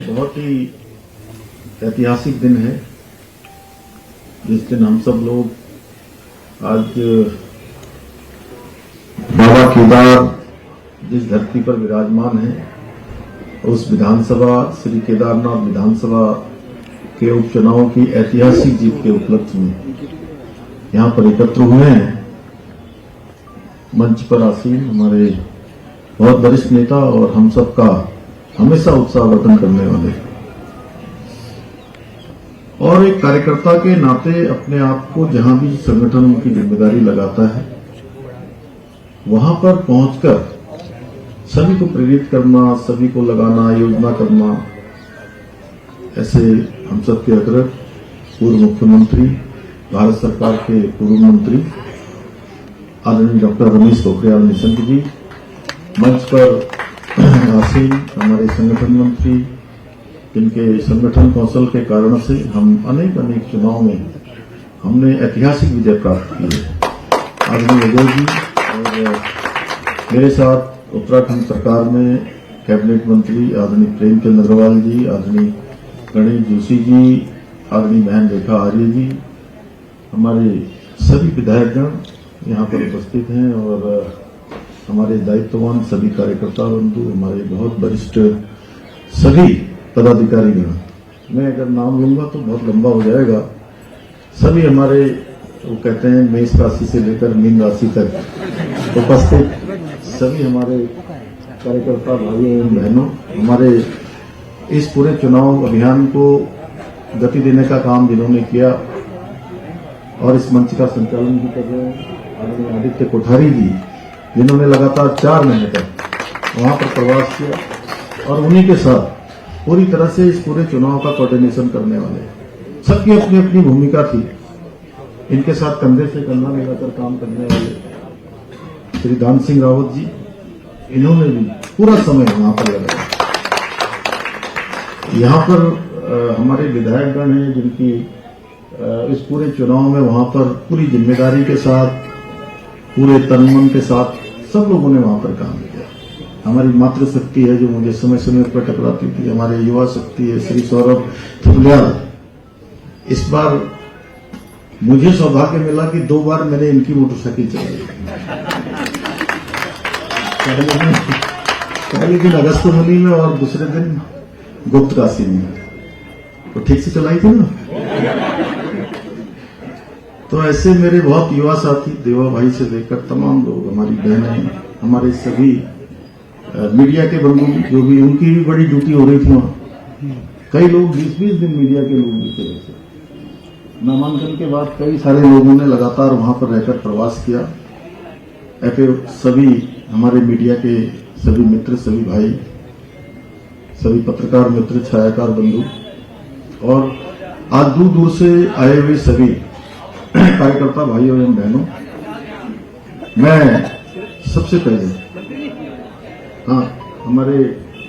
बहुत ही ऐतिहासिक दिन है जिस दिन हम सब लोग आज बाबा केदार जिस धरती पर विराजमान है उस विधानसभा श्री केदारनाथ विधानसभा के उपचुनाव की ऐतिहासिक जीत के उपलक्ष्य में यहां पर एकत्र हुए हैं। मंच पर आसीन हमारे बहुत वरिष्ठ नेता और हम सबका हमेशा उत्साहवर्धन करने वाले और एक कार्यकर्ता के नाते अपने आप को जहां भी संगठन की जिम्मेदारी लगाता है वहां पर पहुंचकर सभी को प्रेरित करना, सभी को लगाना, योजना करना, ऐसे हम सबके अग्रज पूर्व मुख्यमंत्री, भारत सरकार के पूर्व मंत्री आदरणीय डॉक्टर रमेश पोखरियाल निशंक जी, मंच पर आसीन हमारे संगठन मंत्री, जिनके संगठन कौशल के कारण से हम अनेक चुनाव में हमने ऐतिहासिक विजय प्राप्त की है। आदरणीय अजय जी और मेरे साथ उत्तराखंड सरकार में कैबिनेट मंत्री आदरणीय प्रेमचंद अग्रवाल जी, आदरणीय गणेश जोशी जी, आदरणीय बहन रेखा आर्य जी, हमारे सभी विधायकगण यहाँ पर उपस्थित हैं और हमारे दायित्ववान सभी कार्यकर्ता बंधु, हमारे बहुत वरिष्ठ सभी पदाधिकारीगण, मैं अगर नाम लूंगा तो बहुत लंबा हो जाएगा। सभी हमारे वो कहते हैं मेष राशि से लेकर मीन राशि तक उपस्थित सभी हमारे कार्यकर्ता भाइयों एवं बहनों, हमारे इस पूरे चुनाव अभियान को गति देने का काम जिन्होंने किया और इस मंच का संचालन भी कर रहे हैं आदरणीय आदित्य कोठारी जी, जिन्होंने लगातार 4 महीने तक वहां पर प्रवास किया और उन्हीं के साथ पूरी तरह से इस पूरे चुनाव का कोऑर्डिनेशन करने वाले सबकी अपनी अपनी भूमिका थी। इनके साथ कंधे से कंधा मिलाकर काम करने वाले श्री दान सिंह रावत जी, इन्होंने भी पूरा समय वहां पर लगाया। यहाँ पर हमारे विधायकगण हैं जिनकी इस पूरे चुनाव में वहां पर पूरी जिम्मेदारी के साथ, पूरे तन मन के साथ सब लोगों ने वहां पर काम किया। हमारी मातृशक्ति है जो मुझे समय समय पर टकराती थी, हमारे युवा शक्ति है श्री सौरभ थुलियाल। इस बार मुझे सौभाग्य मिला कि 2 बार मैंने इनकी मोटरसाइकिल चलाई। पहले दिन अगस्त मुनि में और दूसरे दिन गुप्त काशी में, तो ठीक से चलाई थी ना। तो ऐसे मेरे बहुत युवा साथी, देवा भाई से लेकर तमाम लोग, हमारी बहनें, हमारे सभी मीडिया के बंधु जो भी, उनकी भी बड़ी ड्यूटी हो रही थी वहां। कई लोग 20-20 दिन मीडिया के लोग भी थे। नामांकन के बाद कई सारे लोगों ने लगातार वहां पर रहकर प्रवास किया। ऐसे सभी हमारे मीडिया के सभी मित्र, सभी भाई, सभी पत्रकार मित्र, छायाकार बंधु और आज दूर दूर से आए हुए सभी कार्यकर्ता भाइयों एवं बहनों, मैं सबसे पहले हमारे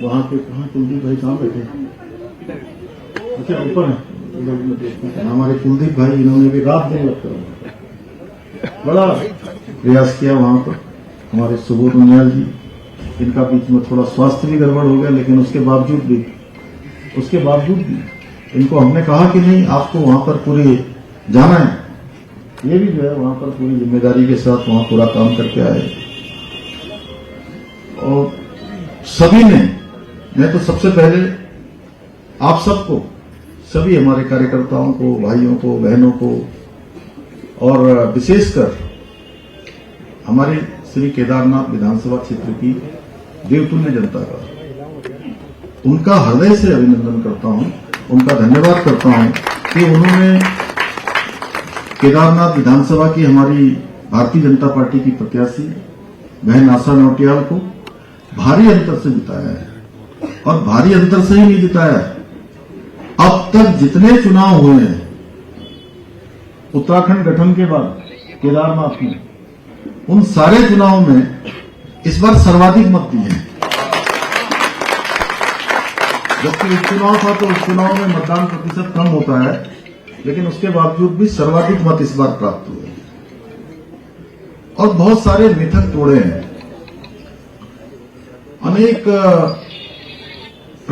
वहां के कुलदीप भाई कहाँ बैठे? अच्छा, ऊपर है हमारे कुलदीप भाई, इन्होंने भी रात दिन लगकर बड़ा प्रयास किया वहां पर। हमारे सुबोध उनियाल जी, इनका बीच में थोड़ा स्वास्थ्य भी गड़बड़ हो गया, लेकिन उसके बावजूद भी इनको हमने कहा कि नहीं, आपको वहां पर पूरी जाना है। ये भी जो है वहां पर पूरी जिम्मेदारी के साथ वहां पूरा काम करके आए और सभी ने, मैं तो सबसे पहले आप सबको, सभी हमारे कार्यकर्ताओं को, भाइयों को, बहनों को और विशेषकर हमारे श्री केदारनाथ विधानसभा क्षेत्र की देवतुल्य जनता का, उनका हृदय से अभिनंदन करता हूं, उनका धन्यवाद करता हूं कि उन्होंने केदारनाथ विधानसभा की हमारी भारतीय जनता पार्टी की प्रत्याशी बहन आशा नौटियाल को भारी अंतर से जिताया है। और भारी अंतर से ही नहीं जिताया है, अब तक जितने चुनाव हुए हैं उत्तराखंड गठन के बाद केदारनाथ में, उन सारे चुनाव में इस बार सर्वाधिक मत दिए हैं। जबकि उपचुनाव था तो उपचुनाव में मतदान प्रतिशत कम होता है, लेकिन उसके बावजूद भी सर्वाधिक मत इस बार प्राप्त हुए और बहुत सारे मिथक तोड़े हैं। अनेक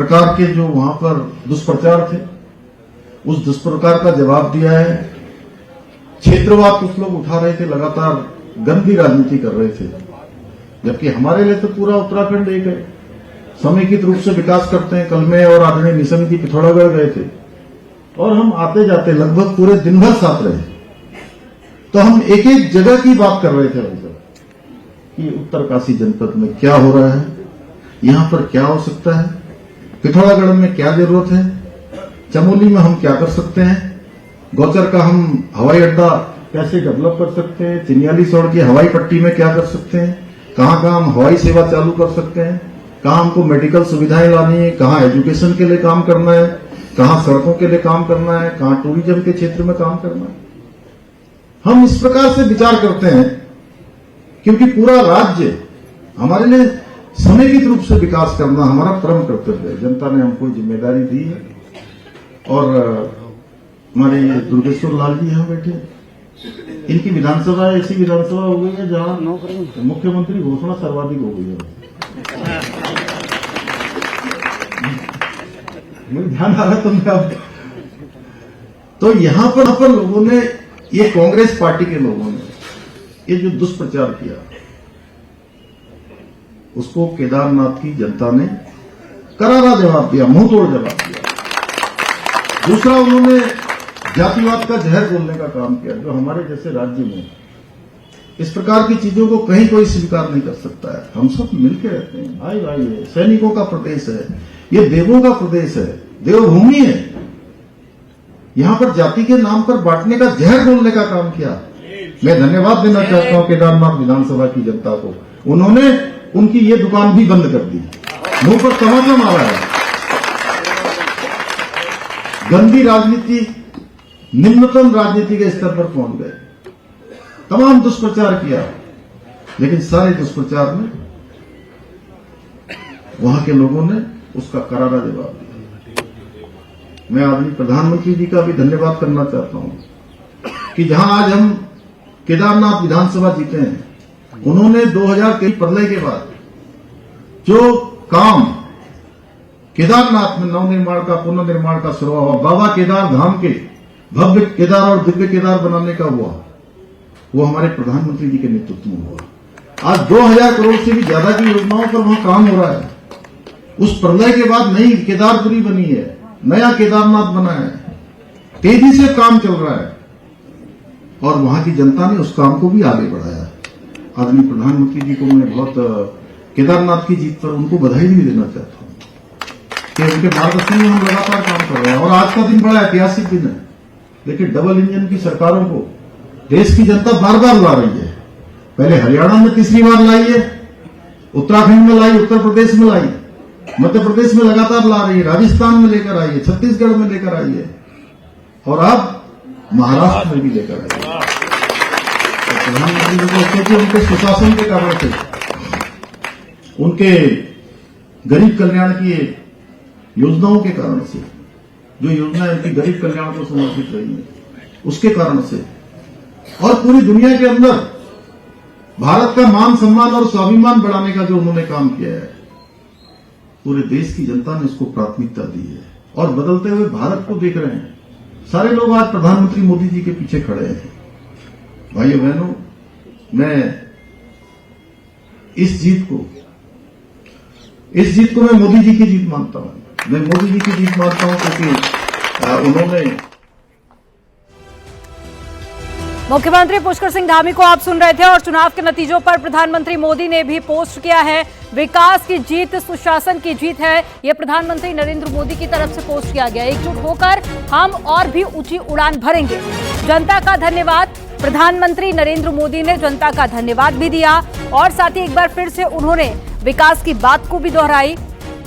प्रकार के जो वहां पर दुष्प्रचार थे, उस दुष्प्रचार का जवाब दिया है। क्षेत्रवाद कुछ लोग उठा रहे थे, लगातार गंदी राजनीति कर रहे थे, जबकि हमारे लिए तो पूरा उत्तराखंड एक है। समेकित रूप से विकास करते हैं। कल मैं और आदरणीय निशंक जी पिथौरागढ़ गए थे और हम आते जाते लगभग पूरे दिन भर साथ रहे, तो हम एक एक जगह की बात कर रहे थे भाई साहब कि उत्तरकाशी जनपद में क्या हो रहा है, यहां पर क्या हो सकता है, पिथौरागढ़ में क्या जरूरत है, चमोली में हम क्या कर सकते हैं, गौचर का हम हवाई अड्डा कैसे डेवलप कर सकते हैं, चिन्यालीसौड़ की हवाई पट्टी में क्या कर सकते हैं, कहां कहां हम हवाई सेवा चालू कर सकते हैं, कहां हमको मेडिकल सुविधाएं लानी है, कहां एजुकेशन के लिए काम करना है, कहां सड़कों के लिए काम करना है, कहां टूरिज्म के क्षेत्र में काम करना है। हम इस प्रकार से विचार करते हैं क्योंकि पूरा राज्य हमारे लिए समेकित रूप से विकास करना हमारा परम कर्तव्य है। जनता ने हमको जिम्मेदारी दी है और हमारे ये दुर्गेश्वर लाल जी यहां बैठे, इनकी विधानसभा ऐसी विधानसभा हो गई है जहां मुख्यमंत्री घोषणा सर्वाधिक हो गई है। मुझे ध्यान आ रहा है तुमने अब। तो यहां पर लोगों ने, ये कांग्रेस पार्टी के लोगों ने ये जो दुष्प्रचार किया, उसको केदारनाथ की जनता ने करारा जवाब दिया, मुंहतोड़ जवाब दिया। दूसरा, उन्होंने जातिवाद का जहर बोलने का काम किया, जो हमारे जैसे राज्य में इस प्रकार की चीजों को कहीं कोई स्वीकार नहीं कर सकता है। हम सब मिलकर रहते हैं, भाई भाई है, सैनिकों का प्रदेश है, ये देवों का प्रदेश है, देवभूमि है। यहां पर जाति के नाम पर बांटने का जहर बोलने का काम किया। मैं धन्यवाद देना चाहता हूं केदारनाथ विधानसभा की जनता को, उन्होंने उनकी ये दुकान भी बंद कर दी, मुंह पर तमाचा मारा है। गंदी राजनीति निम्नतम राजनीति के स्तर पर पहुंच गए, तमाम दुष्प्रचार किया, लेकिन सारे दुष्प्रचार में वहां के लोगों ने उसका करारा जवाब दिया। मैं आदरणीय प्रधानमंत्री जी का भी धन्यवाद करना चाहता हूं कि जहां आज हम केदारनाथ विधानसभा जीते हैं, उन्होंने 2023 प्रलय के बाद जो काम केदारनाथ में नवनिर्माण का, पुनर्निर्माण का शुरू हुआ, बाबा केदार धाम के भव्य केदार और दिव्य केदार बनाने का हुआ, वो हमारे प्रधानमंत्री जी के नेतृत्व में हुआ। आज 2000 करोड़ से भी ज्यादा की योजनाओं पर वहां काम हो रहा है। उस प्रलय के बाद नई केदारपुरी बनी है, नया केदारनाथ बना है, तेजी से काम चल रहा है और वहां की जनता ने उस काम को भी आगे बढ़ाया। आदरणीय प्रधानमंत्री जी को मैं बहुत केदारनाथ की जीत पर उनको बधाई भी देना चाहता हूं कि उनके मार्गदर्शन में हम लगातार काम कर रहे हैं। और आज का दिन बड़ा ऐतिहासिक दिन है। देखिए, डबल इंजन की सरकारों को देश की जनता बार बार ला रही है। पहले हरियाणा में तीसरी बार लाई है, उत्तराखंड में लाई, उत्तर प्रदेश में लाई, मध्य प्रदेश में लगातार ला रही है, राजस्थान में लेकर आई है, छत्तीसगढ़ में लेकर आई है और अब महाराष्ट्र में भी लेकर आई है। प्रधानमंत्री जी को क्योंकि उनके सुशासन के कारण से, उनके गरीब कल्याण की योजनाओं के कारण से, जो योजनाएं उनकी गरीब कल्याण को समर्पित रही है, उसके कारण से, और पूरी दुनिया के अंदर भारत का मान सम्मान और स्वाभिमान बढ़ाने का जो उन्होंने काम किया है, पूरे देश की जनता ने उसको प्राथमिकता दी है और बदलते हुए भारत को देख रहे हैं। सारे लोग आज प्रधानमंत्री मोदी जी के पीछे खड़े हैं। भाइयों बहनों, मैं इस जीत को मैं मोदी जी की जीत मानता हूं। मैं मोदी जी की जीत मानता हूं क्योंकि उन्होंने, मुख्यमंत्री पुष्कर सिंह धामी को आप सुन रहे थे और चुनाव के नतीजों पर प्रधानमंत्री मोदी ने भी पोस्ट किया है, विकास की जीत सुशासन की जीत है। यह प्रधानमंत्री नरेंद्र मोदी की तरफ से पोस्ट किया गया। एकजुट होकर हम और भी ऊंची उड़ान भरेंगे। जनता का धन्यवाद। प्रधानमंत्री नरेंद्र मोदी ने जनता का धन्यवाद भी दिया और साथ ही एक बार फिर से उन्होंने विकास की बात को भी दोहराई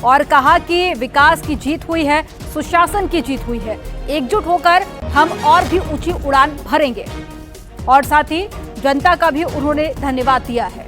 और कहा कि विकास की जीत हुई है, सुशासन की जीत हुई है। एकजुट होकर हम और भी ऊंची उड़ान भरेंगे और साथ ही जनता का भी उन्होंने धन्यवाद दिया है।